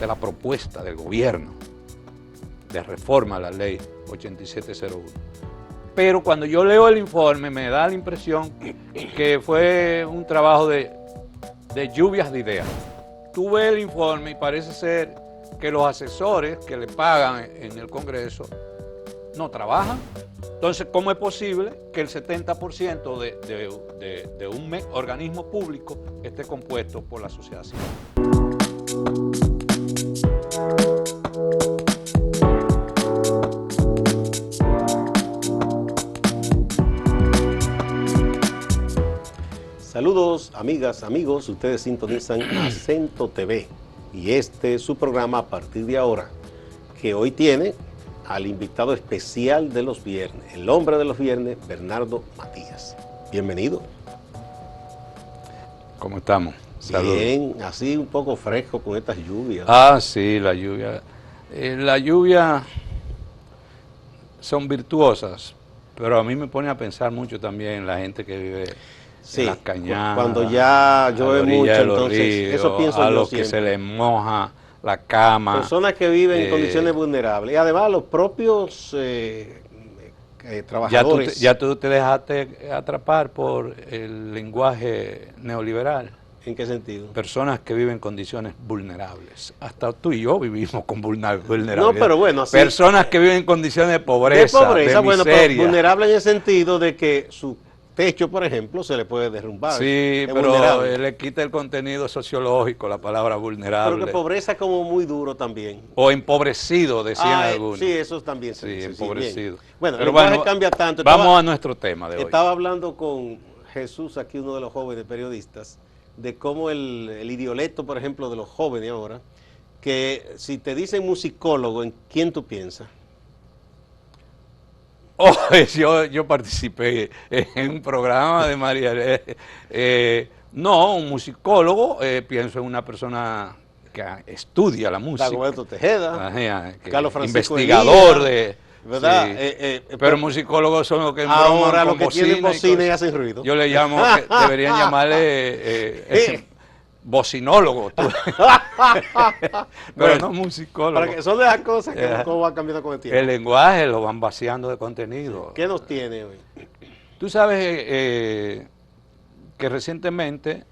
Esta es la propuesta del gobierno de reforma a la ley 8701. Pero cuando yo leo el informe me da la impresión que fue un trabajo de lluvias de ideas. Tú ves el informe y parece ser que los asesores que le pagan en el Congreso no trabajan. Entonces, ¿cómo es posible que el 70% de un organismo público esté compuesto por la sociedad civil? Saludos, amigas, amigos, ustedes sintonizan Acento TV y este es su programa a partir de ahora, que hoy tiene al invitado especial de los viernes, el hombre de los viernes, Bernardo Matías. Bienvenido. ¿Cómo estamos? Saludos. Bien, así un poco fresco con estas lluvias. Ah, sí, la lluvia. La lluvia son virtuosas, pero a mí me pone a pensar mucho también en la gente que vive en las cañadas. Cuando ya llueve mucho, entonces ríos, eso pienso a yo los siempre. Que se les moja la cama. Personas que viven en condiciones vulnerables. Y además los propios trabajadores. Ya tú te dejaste atrapar por el lenguaje neoliberal. ¿En qué sentido? Personas que viven en condiciones vulnerables. Hasta tú y yo vivimos con vulnerabilidad. No, pero bueno, así, personas que viven en condiciones de pobreza, de miseria. Bueno, pero vulnerable en el sentido de que su techo, por ejemplo, se le puede derrumbar. Sí, pero le quita el contenido sociológico la palabra vulnerable. Pero que pobreza como muy duro también. O empobrecido, decían algunos. Sí, eso también. Sí, empobrecido. Sí, bueno, el lenguaje cambia tanto. Vamos a nuestro tema de hoy. Estaba hablando con Jesús, aquí uno de los jóvenes periodistas, de cómo el idiolecto, por ejemplo, de los jóvenes ahora, que si te dicen musicólogo, ¿en quién tú piensas? Oh, yo participé en un programa de María. No, un musicólogo, pienso en una persona que estudia la música. Dagoberto Tejeda, Carlos Francisco investigador Elías, ¿verdad? Sí. Pero musicólogos son los que ahora los que tienen bocina y hacen ruido. Yo le llamo, deberían llamarle bocinólogo. Pero no musicólogo. Para que son de las cosas que cómo va cambiando con el tiempo. El lenguaje lo van vaciando de contenido. ¿Qué nos tiene hoy? Tú sabes que recientemente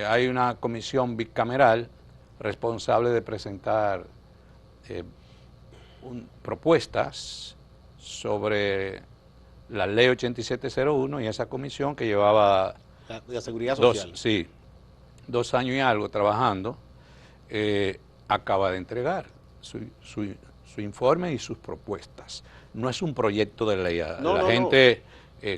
hay una comisión bicameral responsable de presentar propuestas sobre la ley 8701 y esa comisión que llevaba la seguridad social. 2 años y algo trabajando, acaba de entregar su informe y sus propuestas. No es un proyecto de ley, la gente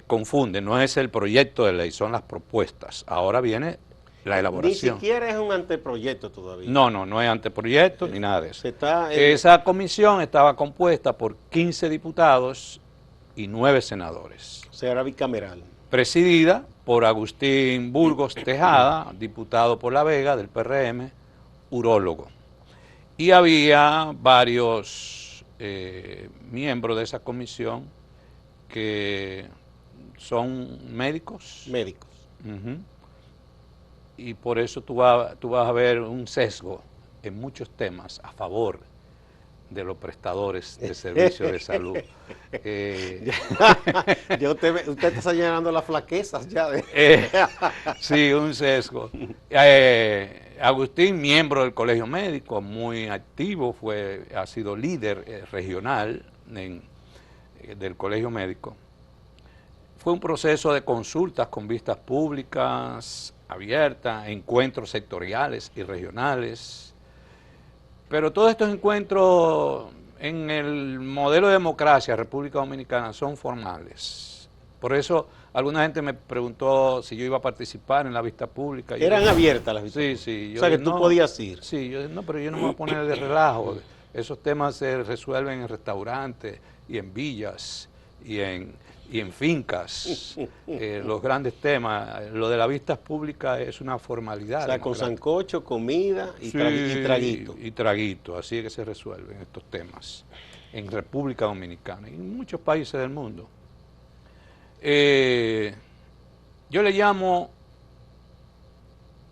confunde, no es el proyecto de ley, son las propuestas. Ahora viene la elaboración. Ni siquiera es un anteproyecto todavía. No es anteproyecto ni nada de eso. Esa comisión estaba compuesta por 15 diputados y 9 senadores. O sea, era bicameral. Presidida por Agustín Burgos Tejada, diputado por La Vega del PRM, urólogo. Y había varios miembros de esa comisión que son médicos. Médicos. Y por eso tú vas a ver un sesgo en muchos temas a favor de los prestadores de servicios de salud. Usted está señalando las flaquezas ya. Sí, un sesgo. Agustín, miembro del Colegio Médico, muy activo, ha sido líder regional del Colegio Médico. Fue un proceso de consultas con vistas públicas, abiertas, encuentros sectoriales y regionales. Pero todos estos encuentros en el modelo de democracia República Dominicana son formales. Por eso alguna gente me preguntó si yo iba a participar en la vista pública. ¿Eran abiertas las vistas? Sí. O sea, que tú podías ir. Sí, pero yo no me voy a poner de relajo. Esos temas se resuelven en restaurantes y en villas y en fincas. Los grandes temas. Lo de las vistas públicas es una formalidad. O sea, con sancocho, comida y traguito. Y traguito, así es que se resuelven estos temas en República Dominicana y en muchos países del mundo. Yo le llamo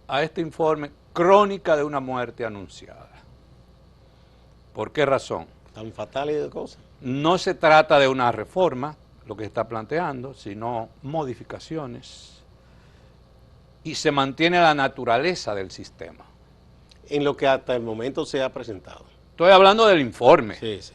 a este informe crónica de una muerte anunciada. ¿Por qué razón? Tan fatales de cosas. No se trata de una reforma, lo que se está planteando, sino modificaciones, y se mantiene la naturaleza del sistema. En lo que hasta el momento se ha presentado. Estoy hablando del informe, Sí, sí.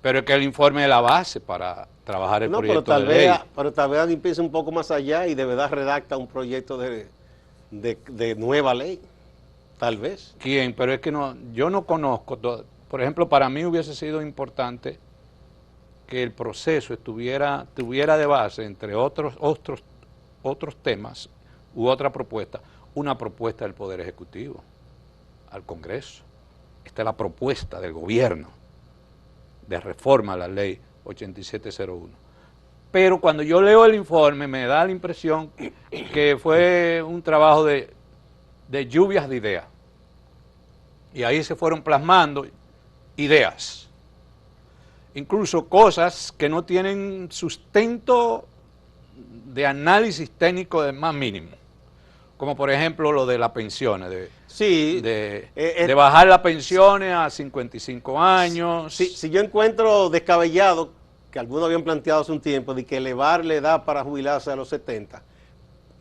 pero es que el informe es la base para trabajar el proyecto de ley. Pero tal vez alguien piense un poco más allá y de verdad redacta un proyecto de nueva ley. Tal vez. ¿Quién? Pero es que no, yo no conozco. Por ejemplo, para mí hubiese sido importante que el proceso tuviera de base, entre otros temas u otra propuesta, una propuesta del Poder Ejecutivo al Congreso. Esta es la propuesta del gobierno de reforma a la ley 8701. Pero cuando yo leo el informe me da la impresión que fue un trabajo de lluvias de ideas. Y ahí se fueron plasmando ideas. Incluso cosas que no tienen sustento de análisis técnico del más mínimo. Como por ejemplo lo de las pensiones, de bajar las pensiones a 55 años. Si yo encuentro descabellado, que algunos habían planteado hace un tiempo, de que elevar la edad para jubilarse a los 70,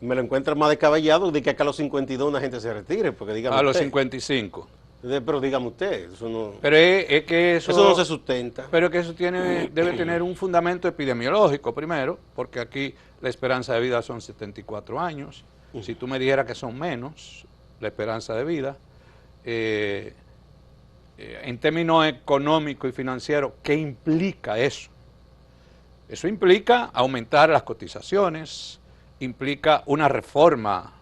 me lo encuentro más descabellado de que acá a los 52 una gente se retire, porque dígame a los usted. 55. Pero dígame usted, eso no... Pero es que eso no se sustenta. Pero es que eso debe tener un fundamento epidemiológico primero, porque aquí la esperanza de vida son 74 años. Si tú me dijeras que son menos la esperanza de vida, en términos económicos y financieros, ¿qué implica eso? Eso implica aumentar las cotizaciones, implica una reforma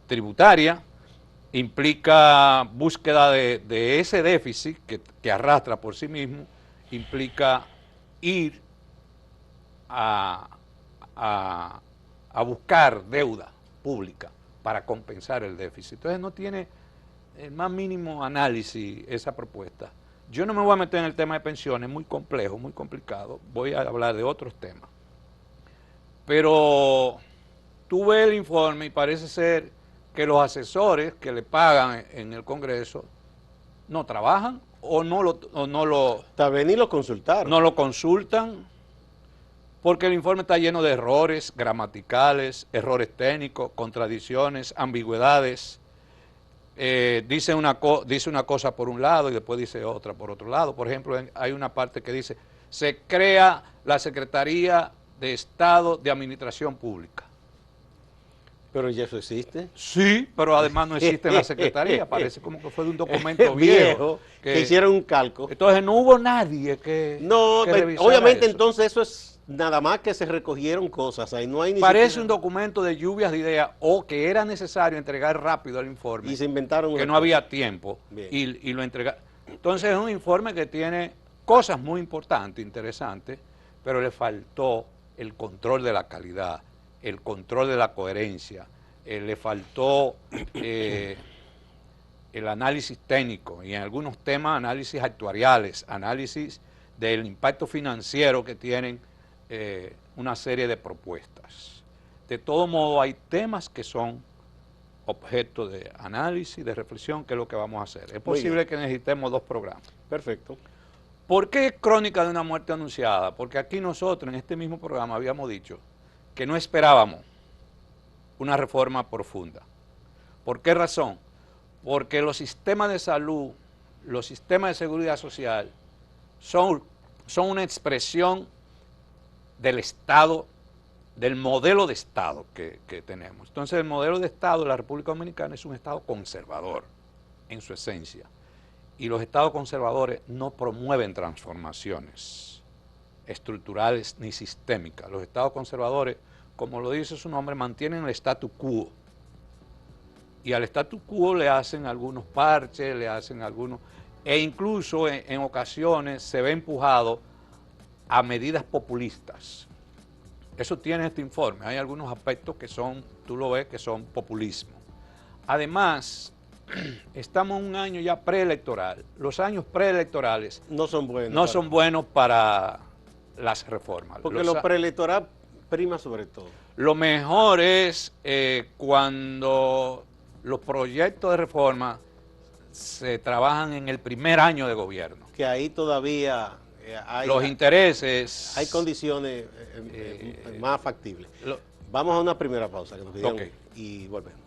tributaria, implica búsqueda de ese déficit que arrastra por sí mismo, implica ir a buscar deuda pública para compensar el déficit. Entonces no tiene el más mínimo análisis esa propuesta. Yo no me voy a meter en el tema de pensiones, muy complejo, muy complicado, voy a hablar de otros temas. Pero tú ves el informe y parece ser que los asesores que le pagan en el Congreso no trabajan o no lo Tal vez ni lo consultaron. No lo consultan, porque el informe está lleno de errores gramaticales, errores técnicos, contradicciones, ambigüedades. Dice una cosa por un lado y después dice otra por otro lado. Por ejemplo, hay una parte que dice, se crea la Secretaría de Estado de Administración Pública. ¿Pero ya eso existe? Sí, pero además no existe en la Secretaría, parece como que fue de un documento viejo. Que hicieron un calco. Entonces no hubo nadie que obviamente eso. Entonces eso es nada más que se recogieron cosas, ahí no hay ni Parece siquiera... un documento de lluvias de ideas o que era necesario entregar rápido el informe. Y se inventaron que no había tiempo y lo entregaron. Entonces es un informe que tiene cosas muy importantes, interesantes, pero le faltó el control de la calidad, el control de la coherencia, le faltó el análisis técnico y en algunos temas análisis actuariales, análisis del impacto financiero que tienen una serie de propuestas. De todo modo, hay temas que son objeto de análisis, de reflexión, que es lo que vamos a hacer. Es posible que necesitemos 2 programas. Perfecto. ¿Por qué crónica de una muerte anunciada? Porque aquí nosotros, en este mismo programa, habíamos dicho que no esperábamos una reforma profunda. ¿Por qué razón? Porque los sistemas de salud, los sistemas de seguridad social, son una expresión del Estado, del modelo de Estado que tenemos. Entonces, el modelo de Estado de la República Dominicana es un Estado conservador en su esencia. Y los Estados conservadores no promueven transformaciones estructurales ni sistémicas. Los Estados conservadores, como lo dice su nombre, mantienen el statu quo. Y al statu quo le hacen algunos parches, le hacen algunos... E incluso en ocasiones se ve empujado a medidas populistas. Eso tiene este informe. Hay algunos aspectos que son, tú lo ves, que son populismo. Además, estamos en un año ya preelectoral. Los años preelectorales no son buenos. No son buenos para las reformas. Porque lo preelectoral prima sobre todo? Lo mejor es cuando los proyectos de reforma se trabajan en el primer año de gobierno. Que ahí todavía Los intereses... hay condiciones más factibles. Vamos a una primera pausa que nos pidieron y volvemos.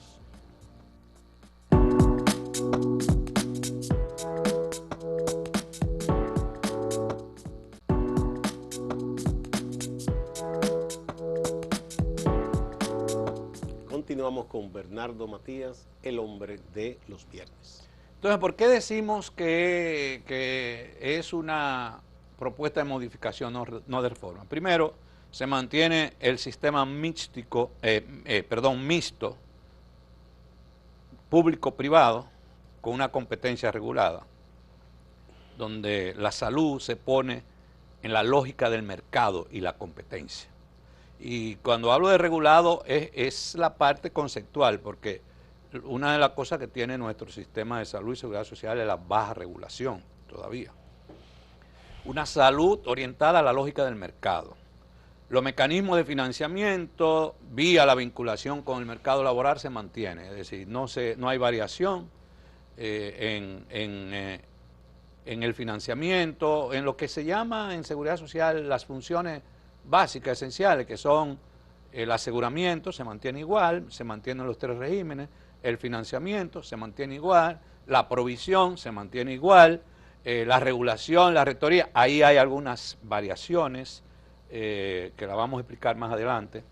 Continuamos con Bernardo Matías, el hombre de los viernes. Entonces, ¿por qué decimos que es una propuesta de modificación, no de reforma? Primero, se mantiene el sistema mixto, público-privado, con una competencia regulada, donde la salud se pone en la lógica del mercado y la competencia. Y cuando hablo de regulado es la parte conceptual, porque una de las cosas que tiene nuestro sistema de salud y seguridad social es la baja regulación todavía. Una salud orientada a la lógica del mercado. Los mecanismos de financiamiento vía la vinculación con el mercado laboral se mantiene, es decir, no hay variación en el financiamiento, en lo que se llama en seguridad social las funciones básicas, esenciales, que son el aseguramiento, se mantiene igual, se mantienen los 3 regímenes, el financiamiento se mantiene igual, la provisión se mantiene igual, la regulación, la rectoría, ahí hay algunas variaciones que la vamos a explicar más adelante.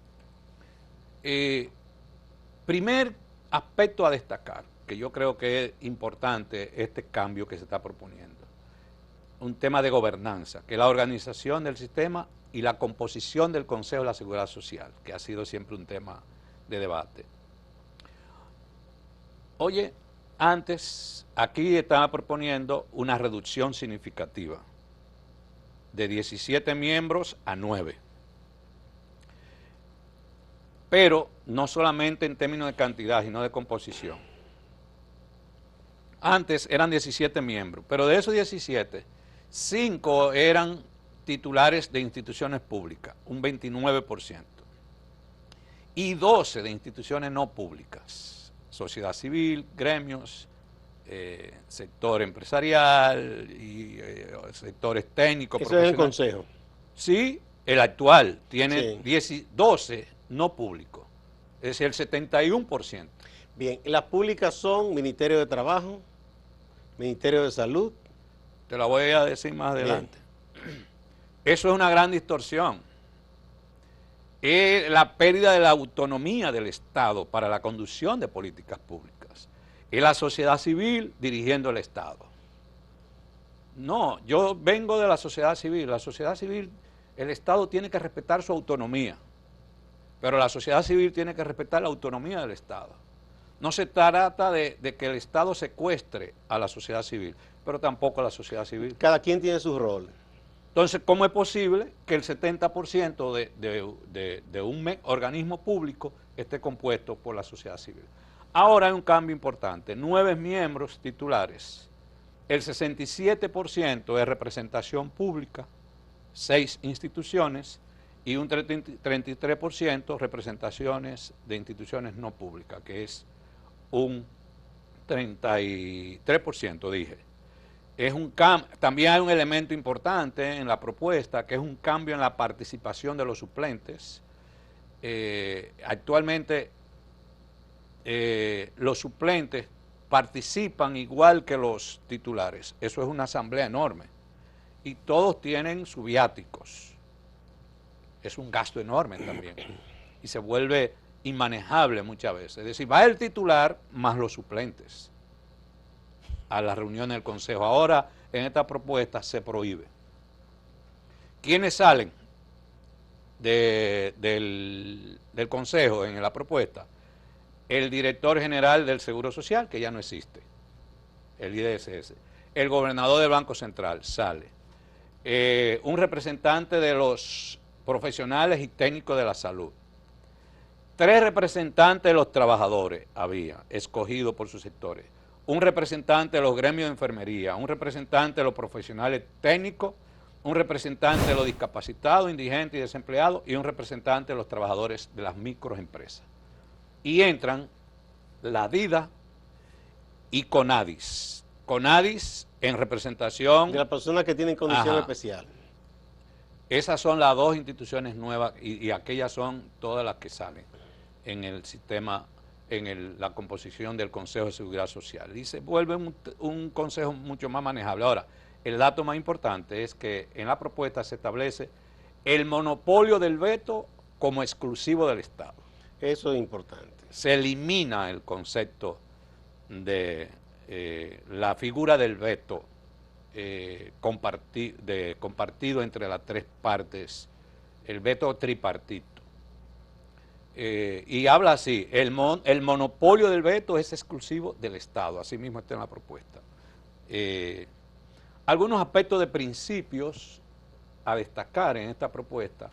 Primer aspecto a destacar, que yo creo que es importante este cambio que se está proponiendo, un tema de gobernanza, que es la organización del sistema y la composición del Consejo de la Seguridad Social, que ha sido siempre un tema de debate. Oye, antes aquí estaba proponiendo una reducción significativa de 17 miembros a 9. Pero no solamente en términos de cantidad, sino de composición. Antes eran 17 miembros, pero de esos 17, 5 eran titulares de instituciones públicas, un 29%, y 12 de instituciones no públicas. Sociedad civil, gremios, sector empresarial y sectores técnicos, ¿Eso es el consejo? Sí, el actual tiene 12 no públicos, es decir, el 71%. Bien, las públicas son Ministerio de Trabajo, Ministerio de Salud. Te la voy a decir más adelante. Bien. Eso es una gran distorsión. Es la pérdida de la autonomía del Estado para la conducción de políticas públicas. Es la sociedad civil dirigiendo el Estado. No, yo vengo de la sociedad civil. La sociedad civil, el Estado tiene que respetar su autonomía, pero la sociedad civil tiene que respetar la autonomía del Estado. No se trata de que el Estado secuestre a la sociedad civil, pero tampoco a la sociedad civil. Cada quien tiene su rol. Entonces, ¿cómo es posible que el 70% de un organismo público esté compuesto por la sociedad civil? Ahora hay un cambio importante, 9 miembros titulares, el 67% es representación pública, 6 instituciones, y un 33% representaciones de instituciones no públicas, que es un 33%, dije. También hay un elemento importante en la propuesta, que es un cambio en la participación de los suplentes. Actualmente los suplentes participan igual que los titulares. Eso es una asamblea enorme. Y todos tienen sus viáticos. Es un gasto enorme también. Y se vuelve inmanejable muchas veces. Es decir, va el titular más los suplentes a las reuniones del Consejo. Ahora, en esta propuesta se prohíbe. ¿Quiénes salen del Consejo en la propuesta? El director general del Seguro Social, que ya no existe, el IDSS. El gobernador del Banco Central sale. Un representante de los profesionales y técnicos de la salud. 3 representantes de los trabajadores había, escogidos por sus sectores. Un representante de los gremios de enfermería, un representante de los profesionales técnicos un representante de los discapacitados, indigentes y desempleados y un representante de los trabajadores de las microempresas. Y entran la DIDA y CONADIS. CONADIS en representación de las personas que tienen condición Ajá. especial. Esas son las dos instituciones nuevas y aquellas son todas las que salen en el sistema, en la composición del Consejo de Seguridad Social. Y se vuelve un consejo mucho más manejable. Ahora, el dato más importante es que en la propuesta se establece el monopolio del veto como exclusivo del Estado. Eso es importante. Se elimina el concepto de la figura del veto compartido entre las tres partes, el veto tripartito. Y habla así, el monopolio del veto es exclusivo del Estado, así mismo está en la propuesta. Algunos aspectos de principios a destacar en esta propuesta.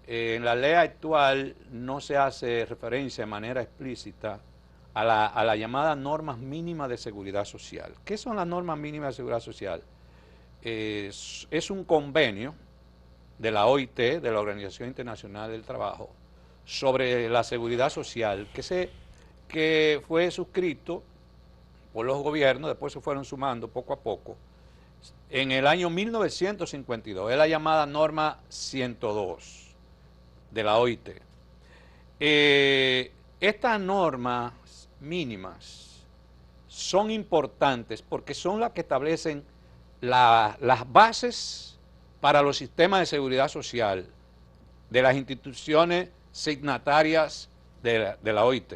En la ley actual no se hace referencia de manera explícita a la llamada normas mínimas de seguridad social. ¿Qué son las normas mínimas de seguridad social? Es un convenio de la OIT, de la Organización Internacional del Trabajo, sobre la seguridad social, que fue suscrito por los gobiernos, después se fueron sumando poco a poco, en el año 1952, es la llamada norma 102 de la OIT. Estas normas mínimas son importantes porque son las que establecen las bases para los sistemas de seguridad social de las instituciones signatarias de la OIT.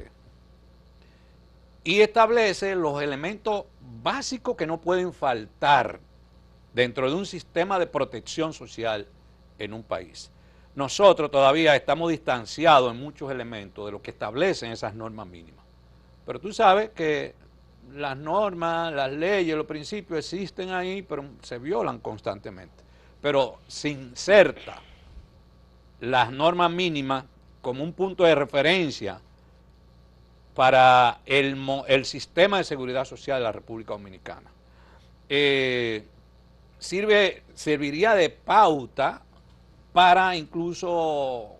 Y establece los elementos básicos que no pueden faltar dentro de un sistema de protección social en un país. Nosotros todavía estamos distanciados en muchos elementos de lo que establecen esas normas mínimas. Pero tú sabes que las normas, las leyes, los principios existen ahí, pero se violan constantemente. Pero se inserta las normas mínimas como un punto de referencia para el sistema de seguridad social de la República Dominicana. Serviría de pauta para incluso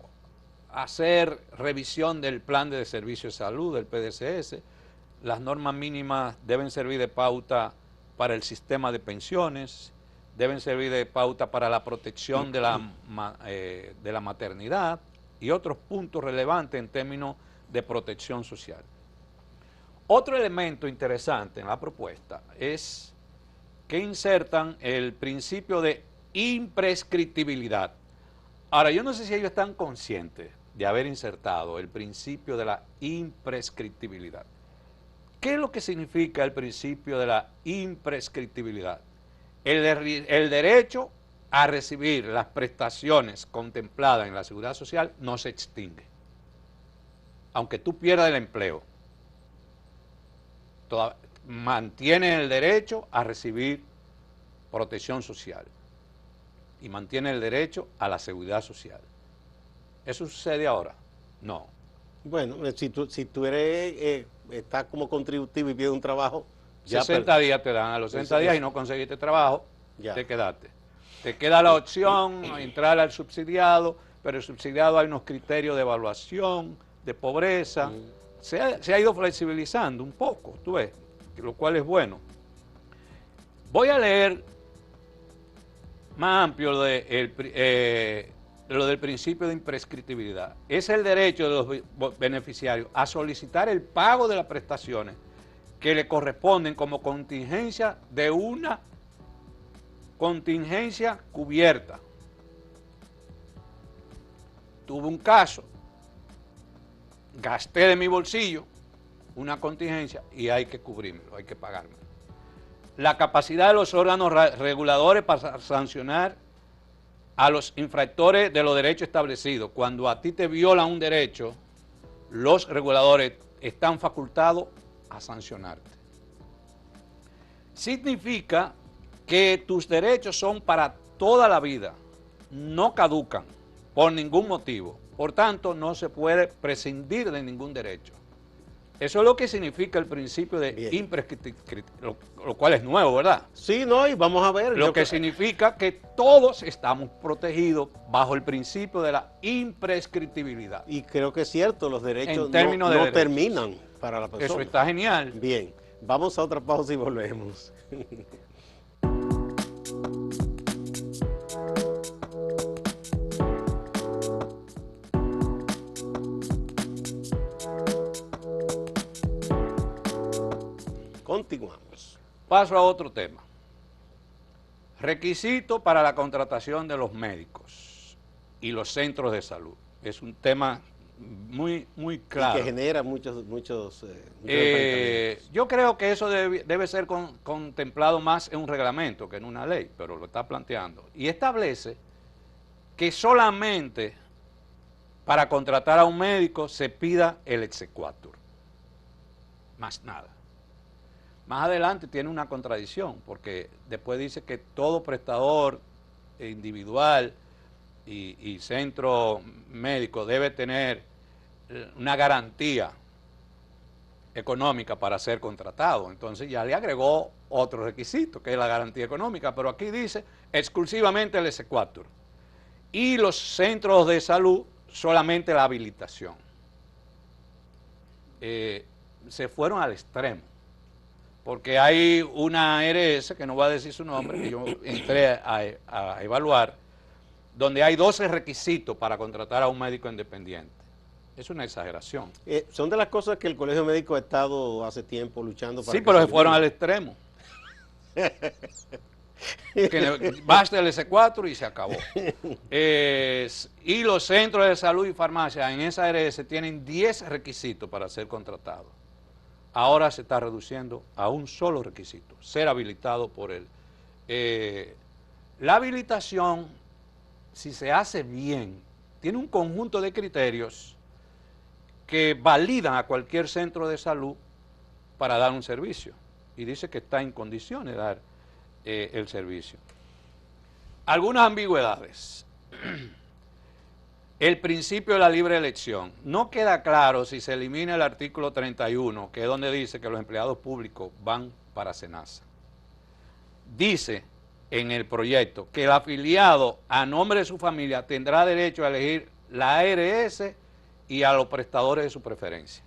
hacer revisión del plan de servicio de salud, del PDCS. Las normas mínimas deben servir de pauta para el sistema de pensiones, deben servir de pauta para la protección de la maternidad y otros puntos relevantes en términos de protección social. Otro elemento interesante en la propuesta es que insertan el principio de imprescriptibilidad. Ahora, yo no sé si ellos están conscientes de haber insertado el principio de la imprescriptibilidad. ¿Qué es lo que significa el principio de la imprescriptibilidad? El derecho a recibir las prestaciones contempladas en la seguridad social no se extingue. Aunque tú pierdas el empleo, mantiene el derecho a recibir protección social y mantiene el derecho a la seguridad social. ¿Eso sucede ahora? No. Bueno, si tú eres, estás como contributivo y pides un trabajo, ya 60 días te dan, a los 60 días y no conseguiste trabajo, ya te quedaste. Te queda la opción entrar al subsidiado, pero el subsidiado hay unos criterios de evaluación, de pobreza. Se ha ido flexibilizando un poco, tú ves, lo cual es bueno. Voy a leer más amplio lo del principio de imprescriptibilidad. Es el derecho de los beneficiarios a solicitar el pago de las prestaciones que le corresponden como contingencia de una contingencia cubierta. Tuve un caso, gasté de mi bolsillo una contingencia y hay que cubrirlo, hay que pagarme. La capacidad de los órganos reguladores para sancionar a los infractores de los derechos establecidos. Cuando a ti te violan un derecho, los reguladores están facultados a sancionarte. Significa que tus derechos son para toda la vida, no caducan por ningún motivo. Por tanto, no se puede prescindir de ningún derecho. Eso es lo que significa el principio de Bien. imprescriptibilidad, lo cual es nuevo, ¿verdad? Sí, no, y vamos a ver. Lo que significa que todos estamos protegidos bajo el principio de la imprescriptibilidad. Y creo que es cierto, los derechos En términos de no derechos. terminan para la persona. Eso está genial. Bien, vamos a otra pausa y volvemos. Continuamos. Paso a otro tema. Requisito para la contratación de los médicos y los centros de salud. Es un tema muy claro. Y que genera muchos enfrentamientos. Yo creo que eso debe ser contemplado más en un reglamento que en una ley, pero lo está planteando. Y establece que solamente para contratar a un médico se pida el exequatur. Más nada. Más adelante tiene una contradicción, porque después dice que todo prestador individual y centro médico debe tener una garantía económica para ser contratado. Entonces ya le agregó otro requisito, que es la garantía económica, pero aquí dice exclusivamente el exequatur. Y los centros de salud, solamente la habilitación. Se fueron al extremo. Porque hay una ARS, que no voy a decir su nombre, que yo entré a evaluar, donde hay 12 requisitos para contratar a un médico independiente. Es una exageración. Son de las cosas que el Colegio Médico ha estado hace tiempo luchando para. Sí, pero se fueron al extremo. Que basta el S4 y se acabó. Y los centros de salud y farmacia en esa ARS tienen 10 requisitos para ser contratados. Ahora se está reduciendo a un solo requisito, ser habilitado por él. La habilitación, si se hace bien, tiene un conjunto de criterios que validan a cualquier centro de salud para dar un servicio. Y dice que está en condiciones de dar el servicio. Algunas ambigüedades. El principio de la libre elección. No queda claro si se elimina el artículo 31, que es donde dice que los empleados públicos van para SENASA. Dice en el proyecto que el afiliado a nombre de su familia tendrá derecho a elegir la ARS y a los prestadores de su preferencia.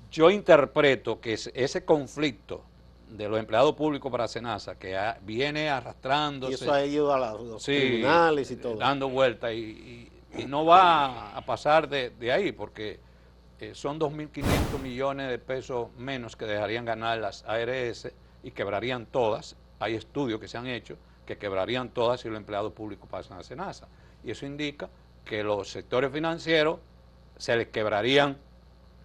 Yo interpreto que ese conflicto de los empleados públicos para SENASA, que viene arrastrándose. Y eso ha ido a los tribunales y todo. Dando vueltas y no va a pasar de ahí, porque son 2.500 millones de pesos menos que dejarían ganar las ARS y quebrarían todas. Hay estudios que se han hecho que quebrarían todas si los empleados públicos pasan a SENASA. Y eso indica que los sectores financieros se les quebrarían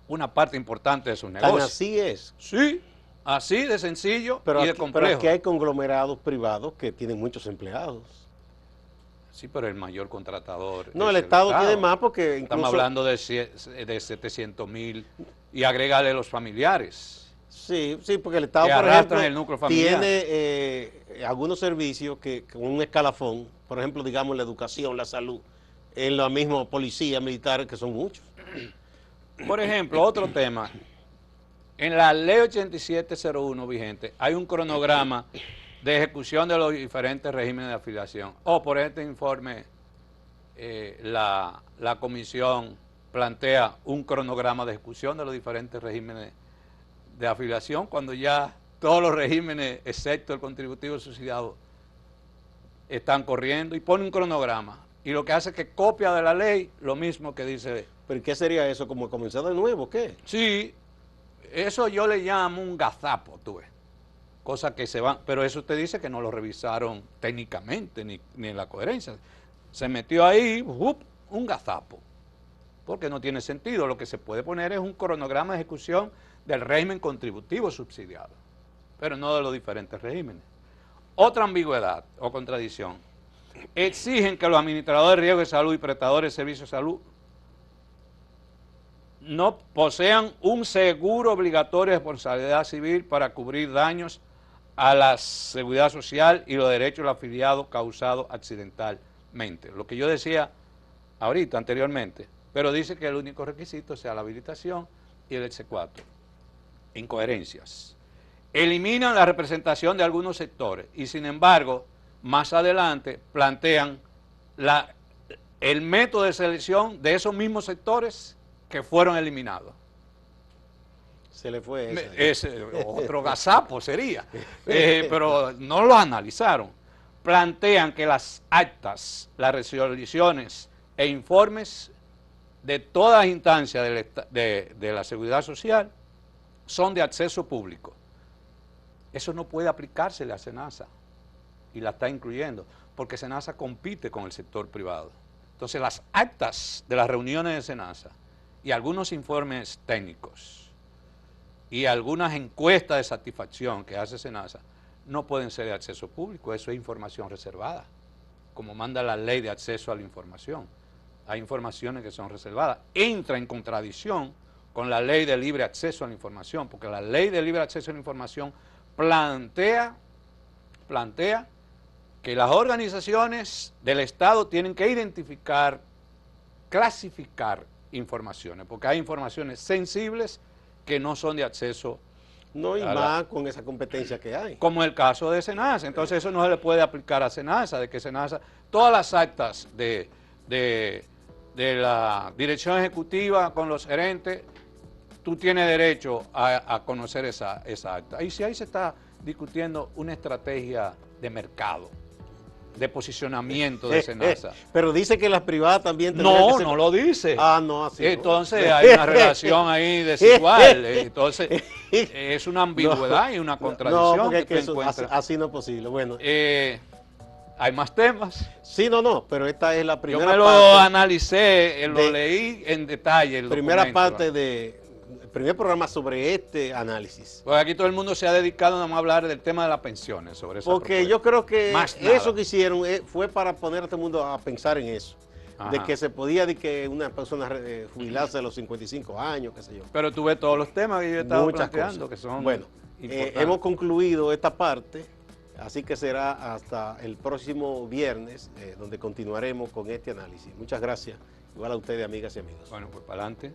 una parte importante de sus negocios. Tan así es. Sí. Así de sencillo y de complejo. Pero aquí hay conglomerados privados que tienen muchos empleados. Sí, pero el mayor contratador. No, el Estado tiene más porque incluso. Estamos hablando de 700.000 y agregarle los familiares. Sí, porque el Estado, por ejemplo, el núcleo familiar, tiene algunos servicios que con un escalafón, por ejemplo, digamos la educación, la salud, en la misma policía militar, que son muchos. Por ejemplo, otro tema. En la ley 8701 vigente hay un cronograma de ejecución de los diferentes regímenes de afiliación. Por este informe, la comisión plantea un cronograma de ejecución de los diferentes regímenes de afiliación, cuando ya todos los regímenes, excepto el contributivo subsidiado, están corriendo, y pone un cronograma. Y lo que hace es que copia de la ley lo mismo que dice. ¿Pero qué sería eso? ¿Como comenzar de nuevo? ¿Qué? Sí. Eso yo le llamo un gazapo, tú ves. Cosas que se van, pero eso usted dice que no lo revisaron técnicamente ni en la coherencia. Se metió ahí, un gazapo. Porque no tiene sentido. Lo que se puede poner es un cronograma de ejecución del régimen contributivo subsidiado, pero no de los diferentes regímenes. Otra ambigüedad o contradicción. Exigen que los administradores de riesgo de salud y prestadores de servicios de salud no posean un seguro obligatorio de responsabilidad civil para cubrir daños a la seguridad social y los derechos del afiliado causados accidentalmente. Lo que yo decía ahorita, anteriormente, pero dice que el único requisito sea la habilitación y el C4. Incoherencias. Eliminan la representación de algunos sectores y sin embargo, más adelante plantean el método de selección de esos mismos sectores que fueron eliminados. Se le fue esa. Ese otro gazapo sería, pero no lo analizaron. Plantean que las actas, las resoluciones e informes de todas las instancias de la seguridad social son de acceso público. Eso no puede aplicársele a SENASA y la está incluyendo, porque SENASA compite con el sector privado. Entonces las actas de las reuniones de SENASA y algunos informes técnicos y algunas encuestas de satisfacción que hace SENASA no pueden ser de acceso público, eso es información reservada, como manda la ley de acceso a la información. Hay informaciones que son reservadas. Entra en contradicción con la ley de libre acceso a la información, porque la ley de libre acceso a la información plantea que las organizaciones del Estado tienen que identificar, clasificar informaciones, porque hay informaciones sensibles que no son de acceso. No, y más con esa competencia que hay. Como el caso de SENASA. Entonces eso no se le puede aplicar a SENASA, de que SENASA, todas las actas de la dirección ejecutiva con los gerentes, tú tienes derecho a conocer esa acta. Y si ahí se está discutiendo una estrategia de mercado, de posicionamiento de SENASA. Pero dice que las privadas también tendrían que ser... No lo dice. No, así entonces hay una relación ahí desigual. Entonces es una ambigüedad y una contradicción. No, porque es que eso, así no es posible. Bueno. Hay más temas. Sí, no, pero esta es la primera parte. Yo me lo analicé, lo leí en detalle. El primera parte del primer programa sobre este análisis. Pues aquí todo el mundo se ha dedicado nada más a hablar del tema de las pensiones, sobre eso. Porque yo creo que eso que hicieron fue para poner a todo el mundo a pensar en eso. Ajá. De que se podía de que una persona jubilarse a los 55 años, qué sé yo. Pero tú ves todos los temas que yo he estado planteando, que son hemos concluido esta parte. Así que será hasta el próximo viernes, donde continuaremos con este análisis. Muchas gracias. Igual a ustedes, amigas y amigos. Bueno, pues para adelante.